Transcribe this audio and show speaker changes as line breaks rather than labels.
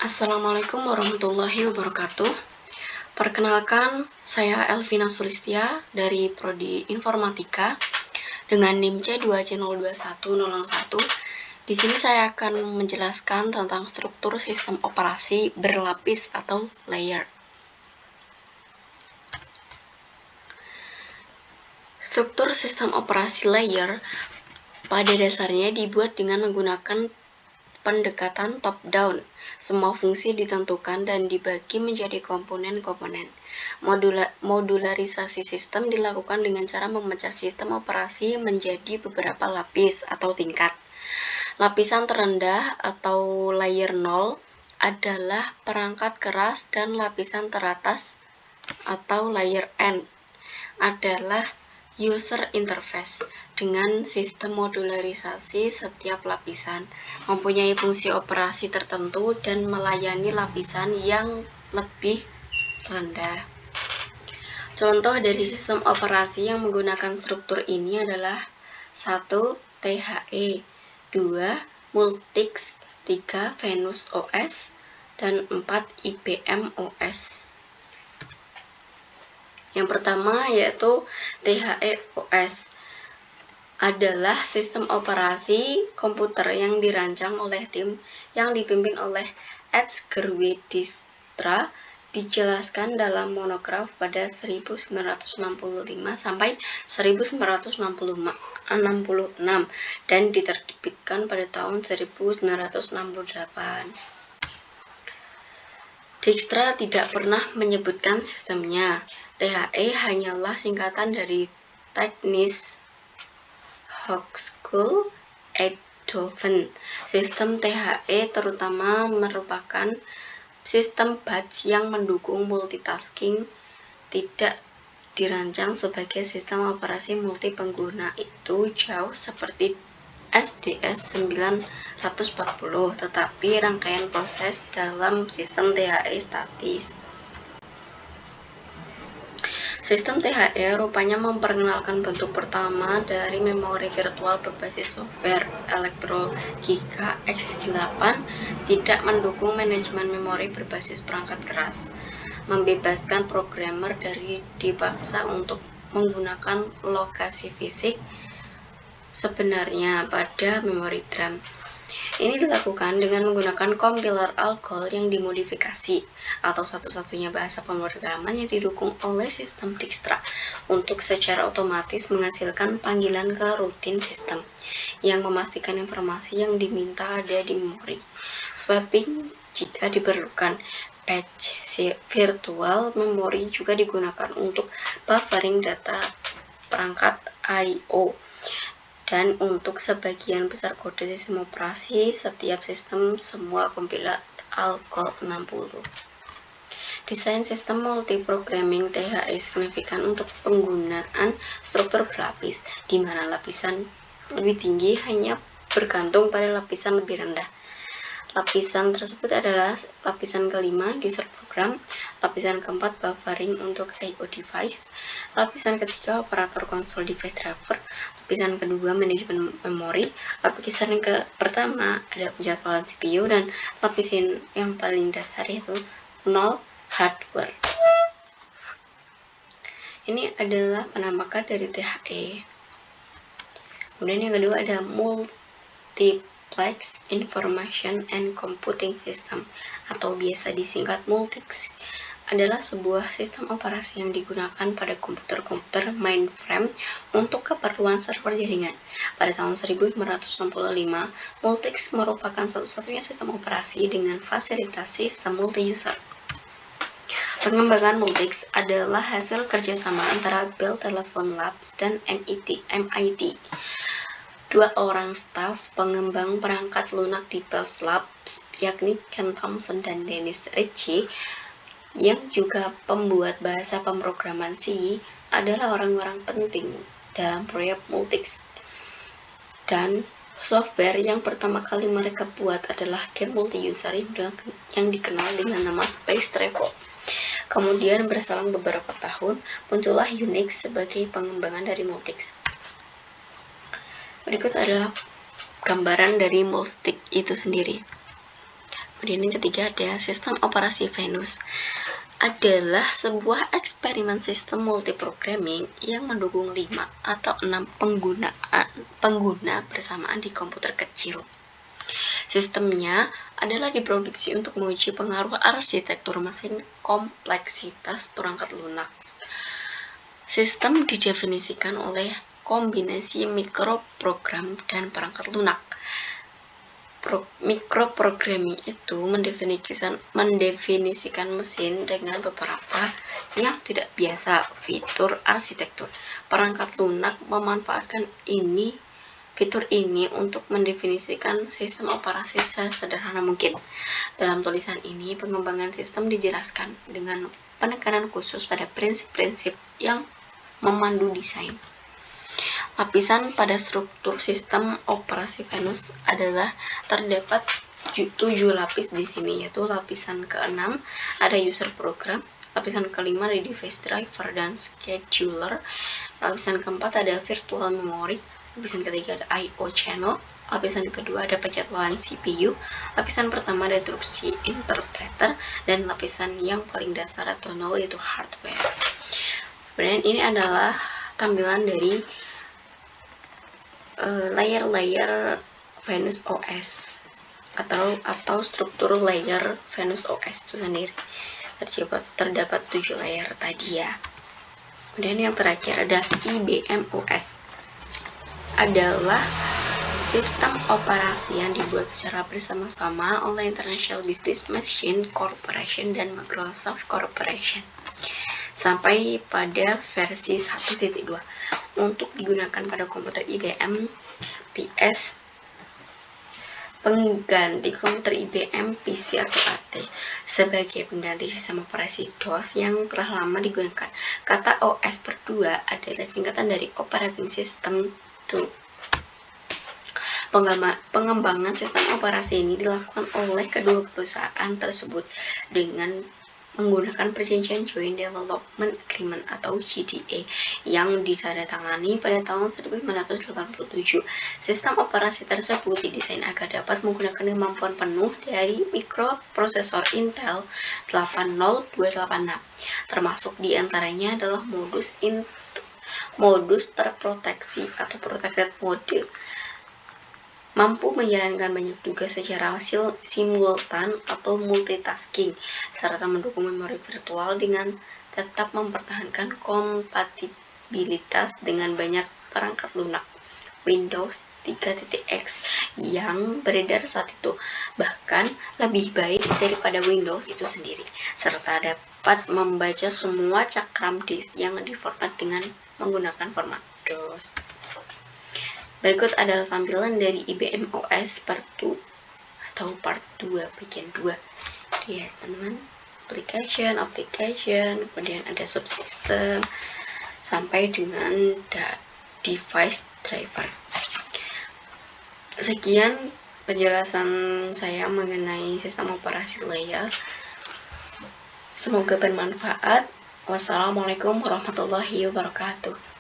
Assalamualaikum warahmatullahi wabarakatuh. Perkenalkan, saya Elvina Sulistia dari Prodi Informatika dengan NIM C2C021001. Di sini saya akan menjelaskan tentang struktur sistem operasi berlapis atau layer. Struktur sistem operasi layer pada dasarnya dibuat dengan menggunakan pendekatan top-down. Semua fungsi ditentukan dan dibagi menjadi komponen-komponen. Modularisasi sistem dilakukan dengan cara memecah sistem operasi menjadi beberapa lapis atau tingkat. Lapisan terendah atau layer 0 adalah perangkat keras dan lapisan teratas atau layer N adalah user interface. Dengan sistem modularisasi, setiap lapisan mempunyai fungsi operasi tertentu dan melayani lapisan yang lebih rendah. Contoh dari sistem operasi yang menggunakan struktur ini adalah 1. THE, 2. Multics, 3. Venus OS, dan 4. IBM OS. Yang pertama yaitu THE OS adalah sistem operasi komputer yang dirancang oleh tim yang dipimpin oleh Edsger W. Dijkstra, dijelaskan dalam monograf pada 1965 sampai 1966 dan diterbitkan pada tahun 1968. Dijkstra tidak pernah menyebutkan sistemnya. THE hanyalah singkatan dari Technische Hochschule Eindhoven. Sistem THE terutama merupakan sistem batch yang mendukung multitasking, tidak dirancang sebagai sistem operasi multi pengguna. Itu jauh seperti SDS 940, tetapi rangkaian proses dalam sistem THE statis. Sistem THE rupanya memperkenalkan bentuk pertama dari memori virtual berbasis software. Electrogiga X8 tidak mendukung manajemen memori berbasis perangkat keras, membebaskan programmer dari dipaksa untuk menggunakan lokasi fisik sebenarnya pada memori DRAM. Ini dilakukan dengan menggunakan kompiler Algol yang dimodifikasi, atau satu-satunya bahasa pemrograman yang didukung oleh sistem Dijkstra untuk secara otomatis menghasilkan panggilan ke rutin sistem yang memastikan informasi yang diminta ada di memori. Swapping jika diperlukan. Patch virtual memory juga digunakan untuk buffering data perangkat I/O. Dan untuk sebagian besar kode sistem operasi setiap sistem semua kompiler Algol 60. Desain sistem multiprogramming THE signifikan untuk penggunaan struktur berlapis, di mana lapisan lebih tinggi hanya bergantung pada lapisan lebih rendah. Lapisan tersebut adalah lapisan kelima, user program, lapisan keempat, buffering untuk I/O device, lapisan ketiga, operator konsol device driver, lapisan kedua, manajemen memori, lapisan yang pertama ada penjadwalan CPU, dan lapisan yang paling dasar yaitu 0 hardware. Ini adalah penampakan dari THE. Kemudian yang kedua ada Multiplex Information and Computing System, atau biasa disingkat Multics, adalah sebuah sistem operasi yang digunakan pada komputer-komputer mainframe untuk keperluan server jaringan. Pada tahun 1965, Multics merupakan satu-satunya sistem operasi dengan fasilitas sistem multi-user. Pengembangan Multics adalah hasil kerjasama antara Bell Telephone Labs dan MIT. Dua orang staf pengembang perangkat lunak di Bell Labs, yakni Ken Thompson dan Dennis Ritchie, yang juga pembuat bahasa pemrograman C, adalah orang-orang penting dalam proyek Multics. Dan software yang pertama kali mereka buat adalah game multi-user yang dikenal dengan nama Space Travel. Kemudian berselang beberapa tahun, muncullah Unix sebagai pengembangan dari Multics. Berikut adalah gambaran dari Multics itu sendiri. Kemudian yang ketiga ada sistem operasi Venus. Adalah sebuah eksperimen sistem multiprogramming yang mendukung 5 atau 6 pengguna bersamaan di komputer kecil. Sistemnya adalah diproduksi untuk menguji pengaruh arsitektur mesin kompleksitas perangkat lunak. Sistem didefinisikan oleh kombinasi mikroprogram dan perangkat lunak. Mikroprogramming itu mendefinisikan mesin dengan beberapa yang tidak biasa fitur arsitektur. Perangkat lunak memanfaatkan fitur ini untuk mendefinisikan sistem operasi sesederhana mungkin. Dalam tulisan ini, pengembangan sistem dijelaskan dengan penekanan khusus pada prinsip-prinsip yang memandu desain. Lapisan pada struktur sistem operasi Venus adalah terdapat 7 lapis di sini, yaitu lapisan ke-6 ada user program, lapisan ke-5 ada device driver dan scheduler, lapisan ke-4 ada virtual memory, lapisan ketiga ada I/O channel, lapisan kedua ada penjadwalan CPU, lapisan pertama ada instruksi interpreter, dan lapisan yang paling dasar atau nol yaitu hardware. Kemudian ini adalah tampilan dari layer Venus OS atau struktur layer Venus OS itu sendiri. Terdapat 7 layer tadi ya. Kemudian yang terakhir ada IBM OS. Adalah sistem operasi yang dibuat secara bersama-sama oleh International Business Machine Corporation dan Microsoft Corporation sampai pada versi 1.2 untuk digunakan pada komputer IBM PS pengganti komputer IBM PC atau AT sebagai pengganti sistem operasi DOS yang telah lama digunakan. Kata OS per 2 adalah singkatan dari Operating System 2. Pengembangan sistem operasi ini dilakukan oleh kedua perusahaan tersebut dengan menggunakan perjanjian Joint Development Agreement atau JDA yang ditandatangani pada tahun 1987. Sistem operasi tersebut didesain agar dapat menggunakan kemampuan penuh dari mikroprosesor Intel 80286, termasuk diantaranya adalah modus terproteksi atau protected mode, mampu menjalankan banyak tugas secara simultan atau multitasking, serta mendukung memori virtual dengan tetap mempertahankan kompatibilitas dengan banyak perangkat lunak Windows 3.x yang beredar saat itu, bahkan lebih baik daripada Windows itu sendiri, serta dapat membaca semua cakram disk yang diformat dengan menggunakan format DOS. Berikut adalah tampilan dari IBM OS Part 2 atau Part 2 bagian 2. Lihat teman-teman, application, kemudian ada subsystem sampai dengan device driver. Sekian penjelasan saya mengenai sistem operasi layer. Semoga bermanfaat. Wassalamualaikum warahmatullahi wabarakatuh.